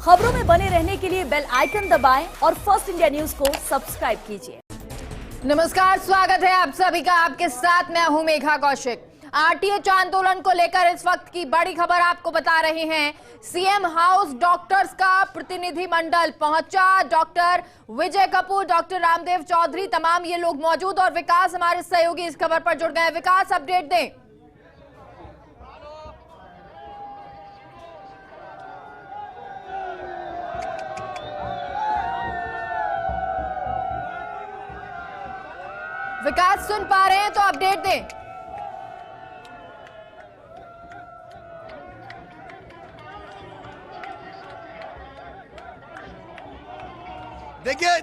खबरों में बने रहने के लिए बेल आइकन दबाएं और फर्स्ट इंडिया न्यूज को सब्सक्राइब कीजिए। नमस्कार, स्वागत है आप सभी का। आपके साथ मैं हूं मेघा कौशिक। आरटीएच आंदोलन को लेकर इस वक्त की बड़ी खबर आपको बता रहे हैं। सीएम हाउस डॉक्टर्स का प्रतिनिधि मंडल पहुंचा। डॉक्टर विजय कपूर, डॉक्टर रामदेव चौधरी, तमाम ये लोग मौजूद और विकास हमारे सहयोगी इस खबर पर जुड़ गए। विकास, अपडेट दें। विकास सुन पा रहे हैं तो अपडेट दें।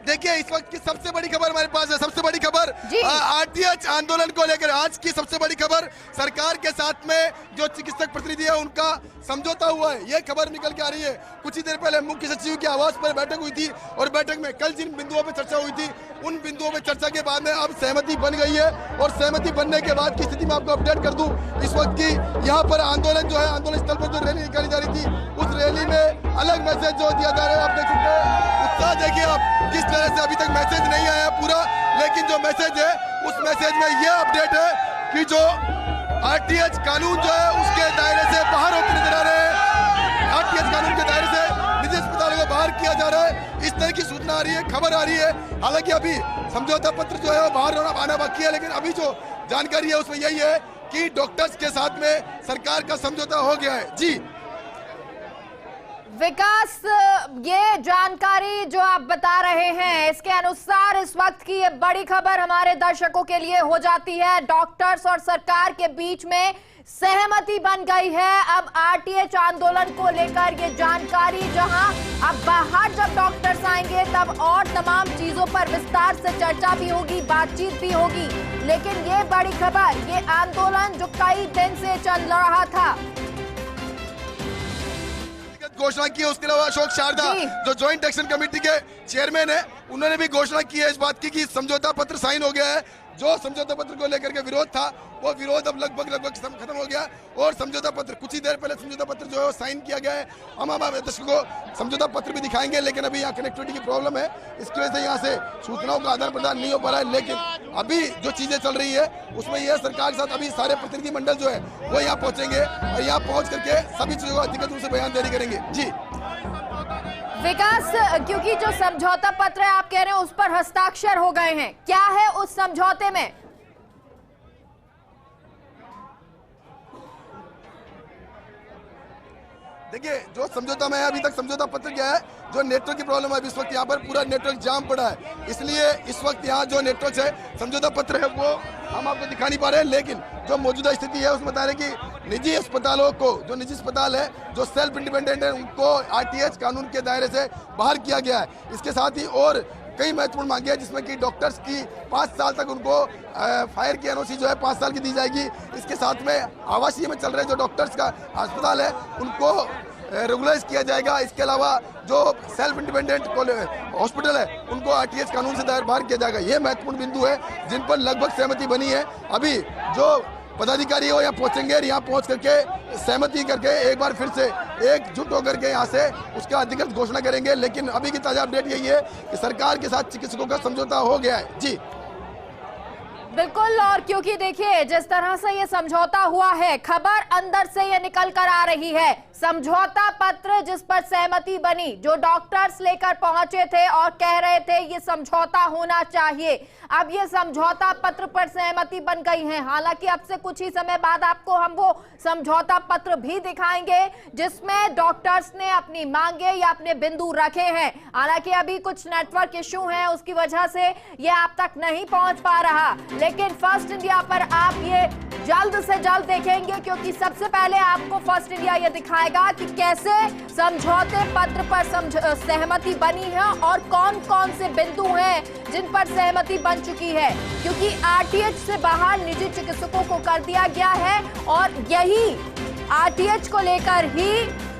देखिए इस वक्त की सबसे बड़ी खबर हमारे पास है। सबसे बड़ी खबर आरटीएच आंदोलन को लेकर आज की सबसे बड़ी खबर, सरकार के साथ में जो चिकित्सक प्रतिनिधि है उनका समझौता हुआ है, ये खबर निकल के आ रही है। कुछ ही देर पहले मुख्य सचिव के आवास पर बैठक हुई थी और बैठक में कल जिन बिंदुओं पर चर्चा हुई थी उन बिंदुओं पर चर्चा के बाद में अब सहमति बन गई है। और सहमति बनने के बाद की स्थिति में आपको अपडेट कर दूं, इस वक्त की यहाँ पर आंदोलन जो है, आंदोलन स्थल पर जो रैली निकाली जा रही थी उस रैली में अलग मैसेज जो दिया जा रहा है, आप देख सकते हैं। उत्साह देखिए आप किस तरह से, अभी तक मैसेज नहीं आया पूरा, लेकिन जो मैसेज है उस मैसेज में यह अपडेट है कि जो आरटीएच कानून जो है उसके दायरे से बाहर होते नजर आ रहे हैं। आरटीएच कानून के दायरे से निजी अस्पतालों को बाहर किया जा रहा है, इस तरह की सूचना आ रही है, खबर आ रही है। हालांकि अभी समझौता पत्र जो है वो बाहर आना बाकी है, लेकिन अभी जो जानकारी है उसमें यही है कि डॉक्टर्स के साथ में सरकार का समझौता हो गया है। जी विकास, ये जानकारी जो आप बता रहे हैं इसके अनुसार इस वक्त की ये बड़ी खबर हमारे दर्शकों के लिए हो जाती है। डॉक्टर्स और सरकार के बीच में सहमति बन गई है। अब आरटीएच आंदोलन को लेकर ये जानकारी, जहां अब बाहर जब डॉक्टर्स आएंगे तब और तमाम चीजों पर विस्तार से चर्चा भी होगी, बातचीत भी होगी। लेकिन ये बड़ी खबर, ये आंदोलन जो कई दिन से चल रहा था, घोषणा की है। उसके अलावा अशोक शारदा जो ज्वाइंट एक्शन कमेटी के चेयरमैन है, उन्होंने भी घोषणा की है इस बात की कि समझौता पत्र साइन हो गया है। जो समझौता पत्र को लेकर के विरोध था वो विरोध अब लगभग खत्म हो गया और समझौता पत्र कुछ ही देर पहले समझौता पत्र जो है वो साइन किया गया है। हम हमारे दर्शकों को समझौता पत्र भी दिखाएंगे, लेकिन अभी यहाँ कनेक्टिविटी की प्रॉब्लम है, इसकी वजह से यहाँ से सूचनाओं का आदान प्रदान नहीं हो पा रहा है। लेकिन अभी जो चीजें चल रही है उसमें यह सरकार के साथ अभी सारे प्रतिनिधि मंडल जो है वो यहाँ पहुंचेंगे और यहाँ पहुंच करके सभी चीजों का अधिकृत रूप से बयान जारी करेंगे। जी विकास, क्योंकि जो समझौता पत्र है आप कह रहे हैं उस पर हस्ताक्षर हो गए हैं, क्या है उस समझौते में? देखिए जो समझौता में है, अभी तक समझौता पत्र क्या है, जो नेटवर्क की प्रॉब्लम है इस वक्त यहाँ पर पूरा नेटवर्क जाम पड़ा है, इसलिए इस वक्त यहाँ जो नेटवर्क है, समझौता पत्र है वो हम आपको दिखा नहीं पा रहे हैं। लेकिन जो मौजूदा स्थिति है उसमें बता रहे कि निजी अस्पतालों को, जो निजी अस्पताल है जो सेल्फ इंडिपेंडेंट है, उनको आरटीएच कानून के दायरे से बाहर किया गया है। इसके साथ ही और कई महत्वपूर्ण मांगे हैं, जिसमें कि डॉक्टर्स की 5 साल तक उनको फायर की एनओसी जो है 5 साल की दी जाएगी। इसके साथ में आवासीय में चल रहे जो डॉक्टर्स का अस्पताल है उनको रेगुलराइज किया जाएगा। इसके अलावा जो सेल्फ इंडिपेंडेंट हॉस्पिटल है उनको आरटीएच कानून से बाहर किया जाएगा। ये महत्वपूर्ण बिंदु है जिन पर लगभग सहमति बनी है। अभी जो पदाधिकारी है वो यहाँ पहुंचेंगे और यहाँ पहुंच करके सहमति करके एक बार फिर से एकजुट होकर के यहाँ से उसका अधिकृत घोषणा करेंगे। लेकिन अभी की ताजा अपडेट यही है कि सरकार के साथ चिकित्सकों का समझौता हो गया है। जी बिल्कुल, और क्योंकि देखिए जिस तरह से ये समझौता हुआ है, खबर अंदर से ये निकल कर आ रही है। समझौता पत्र जिस पर सहमति बनी, जो डॉक्टर्स लेकर पहुंचे थे और कह रहे थे ये समझौता होना चाहिए, अब ये समझौता पत्र पर सहमति बन गई है। हालांकि अब से कुछ ही समय बाद आपको हम वो समझौता पत्र भी दिखाएंगे जिसमें डॉक्टर्स ने अपनी मांगे या अपने बिंदु रखे हैं। हालांकि अभी कुछ नेटवर्क इश्यू है, उसकी वजह से ये आप तक नहीं पहुंच पा रहा, लेकिन फर्स्ट इंडिया पर आप ये जल्द से जल्द देखेंगे, क्योंकि सबसे पहले आपको फर्स्ट इंडिया ये दिखाएगा कि कैसे समझौते पत्र पर सहमति बनी है और कौन कौन से बिंदु हैं जिन पर सहमति बन चुकी है। क्योंकि आरटीएच से बाहर निजी चिकित्सकों को कर दिया गया है और यही आरटीएच को लेकर ही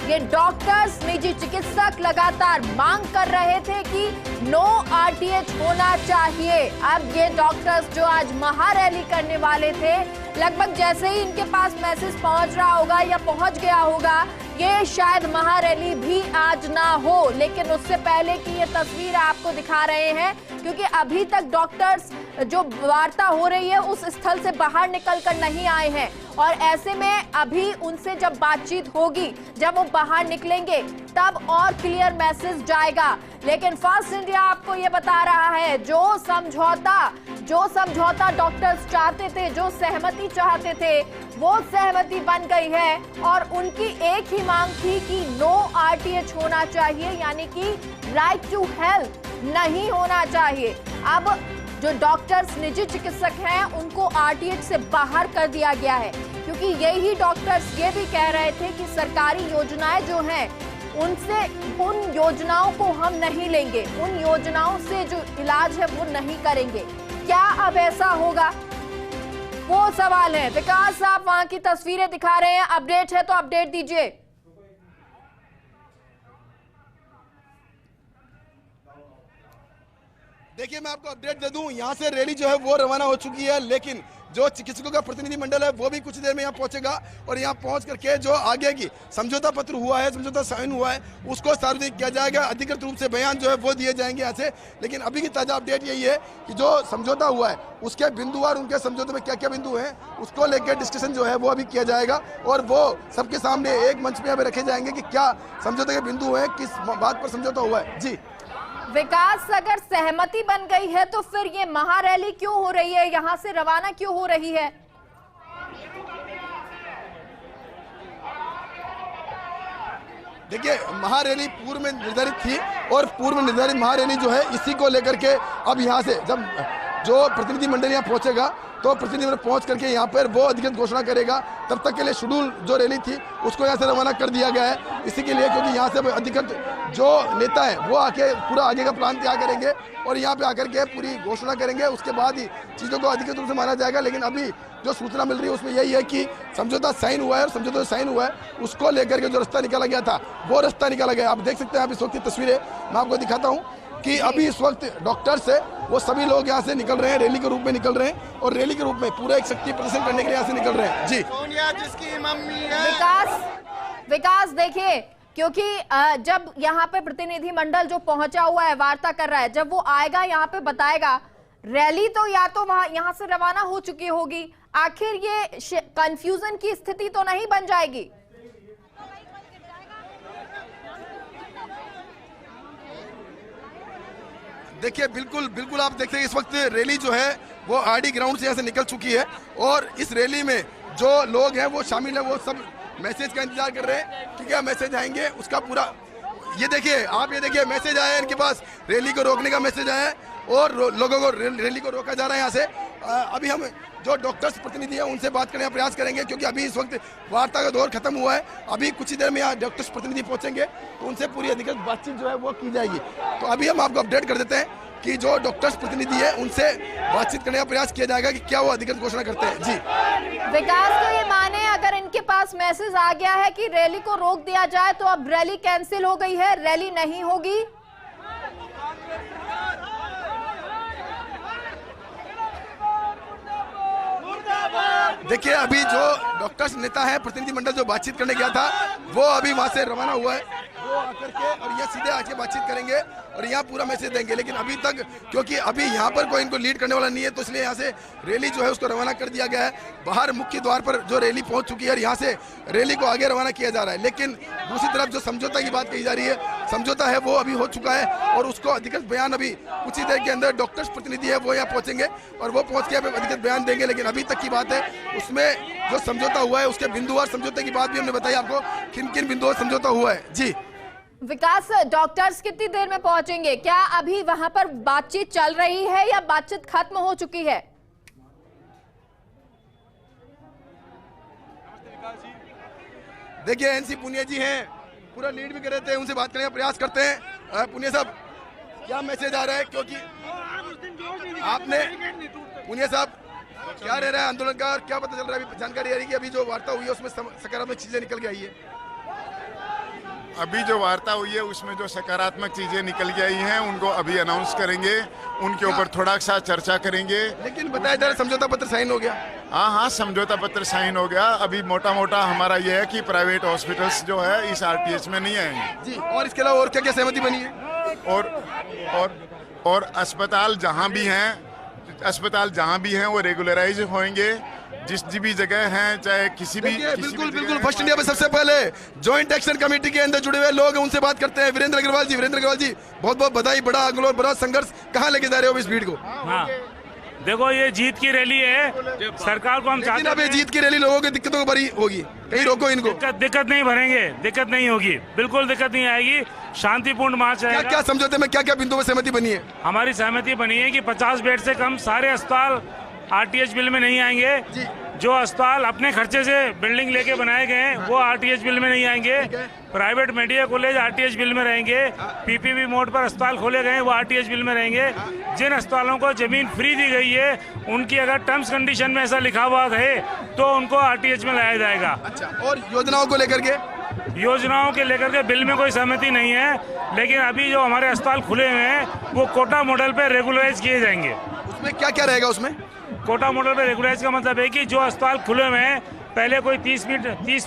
ये डॉक्टर्स, निजी चिकित्सक लगातार मांग कर रहे थे कि नो आरटीएच होना चाहिए। अब ये डॉक्टर्स जो आज महारैली करने वाले थे, लगभग जैसे ही इनके पास मैसेज पहुंच रहा होगा या पहुंच गया होगा ये शायद महारैली भी आज ना हो, लेकिन उससे पहले की ये तस्वीर आपको दिखा रहे हैं, क्योंकि अभी तक डॉक्टर्स जो वार्ता हो रही है उस स्थल से बाहर निकलकर नहीं आए हैं, और ऐसे में अभी उनसे जब बातचीत होगी, जब वो बाहर निकलेंगे, तब और क्लियर मैसेज जाएगा। लेकिन फर्स्ट इंडिया आपको ये बता रहा है, जो समझौता डॉक्टर्स चाहते थे, जो सहमति चाहते थे, वो सहमति बन गई है, और उनकी एक ही मांग थी कि नो आरटीएच होना चाहिए, यानी कि राइट टू हेल्थ नहीं होना चाहिए। अब जो डॉक्टर्स निजी चिकित्सक हैं उनको आरटीएच से बाहर कर दिया गया है, क्योंकि यही डॉक्टर्स ये भी कह रहे थे कि सरकारी योजनाएं जो हैं उनसे, उन योजनाओं को हम नहीं लेंगे, उन योजनाओं से जो इलाज है वो नहीं करेंगे। क्या अब ऐसा होगा, वो सवाल है। विकास साहब वहां की तस्वीरें दिखा रहे हैं, अपडेट है तो अपडेट दीजिए। देखिए मैं आपको अपडेट दे दूं, यहाँ से रैली जो है वो रवाना हो चुकी है, लेकिन जो चिकित्सकों का प्रतिनिधि मंडल है वो भी कुछ देर में यहाँ पहुंचेगा, और यहाँ पहुंच करके जो आगे की समझौता पत्र हुआ है, समझौता साइन हुआ है, उसको सार्वजनिक किया जाएगा। अधिकृत रूप से बयान जो है वो दिए जाएंगे यहाँ से। लेकिन अभी की ताजा अपडेट यही है कि जो समझौता हुआ है उसके बिंदुवार, उनके समझौते में क्या क्या बिंदु है उसको लेकर डिस्कशन जो है वो अभी किया जाएगा, और वो सबके सामने एक मंच पे अभी रखे जाएंगे कि क्या समझौते के बिंदु है, किस बात पर समझौता हुआ है। जी विकास, अगर सहमति बन गई है तो फिर ये महारैली क्यों हो रही है, यहाँ से रवाना क्यों हो रही है? देखिए महारैली पूर्व में निर्धारित थी, और पूर्व में निर्धारित महारैली जो है इसी को लेकर के अब यहाँ से जब जो प्रतिनिधि मंडल यहाँ पहुंचेगा तो प्रतिनिधि मंडल पहुंच करके यहाँ पर वो अधिकृत घोषणा करेगा। तब तक के लिए शेड्यूल जो रैली थी उसको यहाँ से रवाना कर दिया गया है, इसी के लिए, क्योंकि यहाँ से अधिकृत जो नेता है वो आके पूरा आगे का प्लान तैयार करेंगे और यहाँ पे आकर के पूरी घोषणा करेंगे। उसके बाद ही चीज़ों को अधिकृत रूप से माना जाएगा। लेकिन अभी जो सूचना मिल रही है उसमें यही है कि समझौता साइन हुआ है, और समझौता जो साइन हुआ है उसको लेकर के जो रास्ता निकाला गया था वो रास्ता निकाला गया। आप देख सकते हैं, आप इस वक्त की तस्वीरें मैं आपको दिखाता हूँ कि अभी इस वक्त डॉक्टर्स है वो सभी लोग यहाँ से निकल रहे हैं, रैली के रूप में निकल रहे हैं, और रैली के रूप में पूरा एक शक्ति प्रदर्शन करने के लिए यहाँ से निकल रहे हैं। जी सोनिया जिसकी मम्मी है। विकास देखिए, क्योंकि जब यहाँ पे प्रतिनिधि मंडल जो पहुंचा हुआ है, वार्ता कर रहा है, जब वो आएगा यहाँ पे बताएगा, रैली तो या तो वहां यहाँ से रवाना हो चुकी होगी, आखिर ये कंफ्यूजन की स्थिति तो नहीं बन जाएगी? देखिए बिल्कुल बिल्कुल, आप देखते हैं इस वक्त रैली जो है वो आरडी ग्राउंड से यहाँ से निकल चुकी है, और इस रैली में जो लोग हैं वो शामिल है, वो सब मैसेज का इंतजार कर रहे हैं कि क्या मैसेज आएंगे उसका पूरा। ये देखिए, आप ये देखिए मैसेज आया है इनके पास, रैली को रोकने का मैसेज आया है, और लोगों को रैली को रोका जा रहा है यहाँ से। अभी हम जो डॉक्टर्स प्रतिनिधि हैं उनसे बात करने का प्रयास करेंगे, क्योंकि अभी इस वक्त वार्ता का दौर खत्म हुआ है। अभी कुछ ही देर में यहाँ डॉक्टर्स प्रतिनिधि पहुंचेंगे तो उनसे पूरी अधिकृत बातचीत जो है वो की जाएगी। तो अभी हम आपको अपडेट कर देते हैं कि जो डॉक्टर्स प्रतिनिधि है उनसे बातचीत करने का प्रयास किया जाएगा कि क्या वो अधिकृत घोषणा करते हैं। जी विकास, तो ये माने अगर इनके पास मैसेज आ गया है कि रैली को रोक दिया जाए, तो अब रैली कैंसिल हो गई है, रैली नहीं होगी? देखिए अभी जो डॉक्टर्स नेता है, प्रतिनिधि मंडल जो बातचीत करने गया था वो अभी वहां से रवाना हुआ है, वो आकर के और ये सीधे आके बातचीत करेंगे और यहाँ पूरा मैसेज देंगे। लेकिन अभी तक क्योंकि अभी यहाँ पर कोई इनको लीड करने वाला नहीं है, तो इसलिए यहाँ से रैली जो है उसको रवाना कर दिया गया है। बाहर मुख्य द्वार पर जो रैली पहुंच चुकी है और यहाँ से रैली को आगे रवाना किया जा रहा है। लेकिन दूसरी तरफ जो समझौता की बात कही जा रही है, समझौता है वो अभी हो चुका है, और उसको अधिकृत बयान अभी कुछ ही देर के अंदर डॉक्टर्स प्रतिनिधि है वो यहाँ पहुंचेंगे और वो पहुंच के अधिकृत बयान देंगे। लेकिन अभी तक की बात है उसमें जो समझौता हुआ है उसके बिंदुवार समझौते की बात भी हमने बताई आपको, किन किन बिंदुओं समझौता हुआ है। जी विकास, डॉक्टर्स कितनी देर में पहुंचेंगे? क्या अभी वहां पर बातचीत चल रही है या बातचीत खत्म हो चुकी है? देखिए एनसी पुनिया जी हैं, पूरा लीड भी कर रहे थे, उनसे बात करने का प्रयास करते हैं। पुनिया साहब, क्या मैसेज आ रहा है? क्योंकि आपने पुनिया साहब क्या रह रहा है आंदोलन का, और क्या पता चल रहा है? अभी जानकारी आ रही है कि अभी जो वार्ता हुई है उसमें सकारात्मक चीजें निकल के आई है। अभी जो वार्ता हुई है उसमें जो सकारात्मक चीजें निकल के आई हैं उनको अभी अनाउंस करेंगे, उनके ऊपर थोड़ा सा चर्चा करेंगे। लेकिन बताया जा रहा है समझौता पत्र साइन हो गया। हाँ, समझौता पत्र साइन हो गया। अभी मोटा मोटा हमारा ये है कि प्राइवेट हॉस्पिटल्स जो है इस आरटीएच में नहीं आएंगे जी। और इसके अलावा और क्या क्या सहमति बनी है? और अस्पताल जहाँ भी हैं वो रेगुलराइज होंगे। जिस भी जगह हैं, चाहे किसी भी बिल्कुल फर्स्ट इंडिया में सबसे पहले जॉइंट एक्शन कमेटी के अंदर जुड़े हुए लोग हैं, उनसे बात करते हैं। वीरेंद्र अग्रवाल जी, बहुत बहुत बधाई। बड़ा संघर्ष, कहाँ लेके जा रहे हो इस भीड़ को? हाँ, देखो ये जीत की रैली है, सरकार को हम चाहते हैं। जीत की रैली लोगों की दिक्कतों को भरी होगी, कहीं रोको इनको। दिक्कत नहीं भरेंगे, दिक्कत नहीं होगी, बिल्कुल दिक्कत नहीं आएगी। शांतिपूर्ण मार्च है। क्या समझौते में क्या बिंदुओं में सहमति बनी है? हमारी सहमति बनी है कि 50 बेड से कम सारे अस्पताल आरटीएच बिल में नहीं आएंगे। जो अस्पताल अपने खर्चे से बिल्डिंग लेके बनाए गए हैं वो आरटीएच बिल में नहीं आएंगे। Private medical college RTH bill में रहेंगे। पीपीपी मोड पर अस्पताल खोले गए वो आरटीएच बिल में रहेंगे। जिन अस्पतालों को जमीन फ्री दी गई है उनकी अगर टर्म्स कंडीशन में ऐसा लिखा हुआ है तो उनको आरटीएच में लाया जाएगा। अच्छा, और योजनाओं को लेकर के बिल में कोई सहमति नहीं है, लेकिन अभी जो हमारे अस्पताल खुले हुए हैं वो कोटा मॉडल पे रेगुलराइज किए जाएंगे। उसमें क्या क्या रहेगा? उसमें कोटा मॉडल पे रेगुलराइज का मतलब है कि जो अस्पताल खुले हुए हैं, पहले कोई 30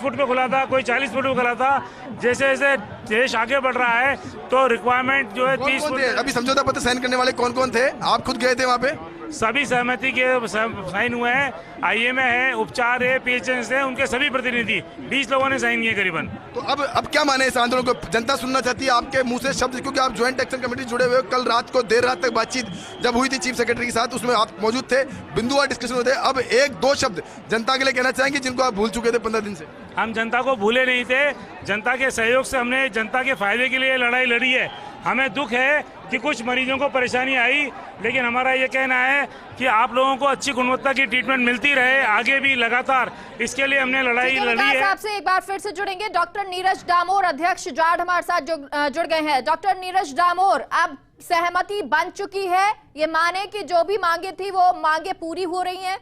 फुट पे खुला था, कोई 40 फुट पे खुला था। जैसे जैसे देश आगे बढ़ रहा है तो रिक्वायरमेंट जो है 30 फुट। अभी समझौता पत्र साइन करने वाले कौन कौन थे? आप खुद गए थे वहाँ पे? सभी सहमति के साइन हुए हैं। आईएमए है, उपचार है, पीएचएस है, उनके सभी प्रतिनिधि 20 लोगों ने साइन किए करीबन। तो अब क्या माने इस आंदोलन को? जनता सुनना चाहती है आपके मुंह से शब्द, क्योंकि आप ज्वाइंट एक्शन कमेटी जुड़े हुए हो। कल रात को देर रात तक बातचीत जब हुई थी चीफ सेक्रेटरी के साथ, उसमें आप मौजूद थे, बिंदुवार डिस्कशन होते। अब 1-2 शब्द जनता के लिए कहना चाहेंगे जिनको आप भूल चुके थे 15 दिन से। हम जनता को भूले नहीं थे। जनता के सहयोग से हमने जनता के फायदे के लिए लड़ाई लड़ी है। हमें दुख है कि कुछ मरीजों को परेशानी आई, लेकिन हमारा ये कहना है कि आप लोगों को अच्छी गुणवत्ता की ट्रीटमेंट मिलती रहे आगे भी लगातार, इसके लिए हमने लड़ाई लड़ी है। आपसे एक बार फिर से जुड़ेंगे डॉक्टर नीरज डामोर, अध्यक्ष जाट हमारे साथ जुड़ गए हैं। डॉक्टर नीरज डामोर, अब सहमति बन चुकी है, ये माने कि जो भी मांगे थी वो मांगे पूरी हो रही हैं?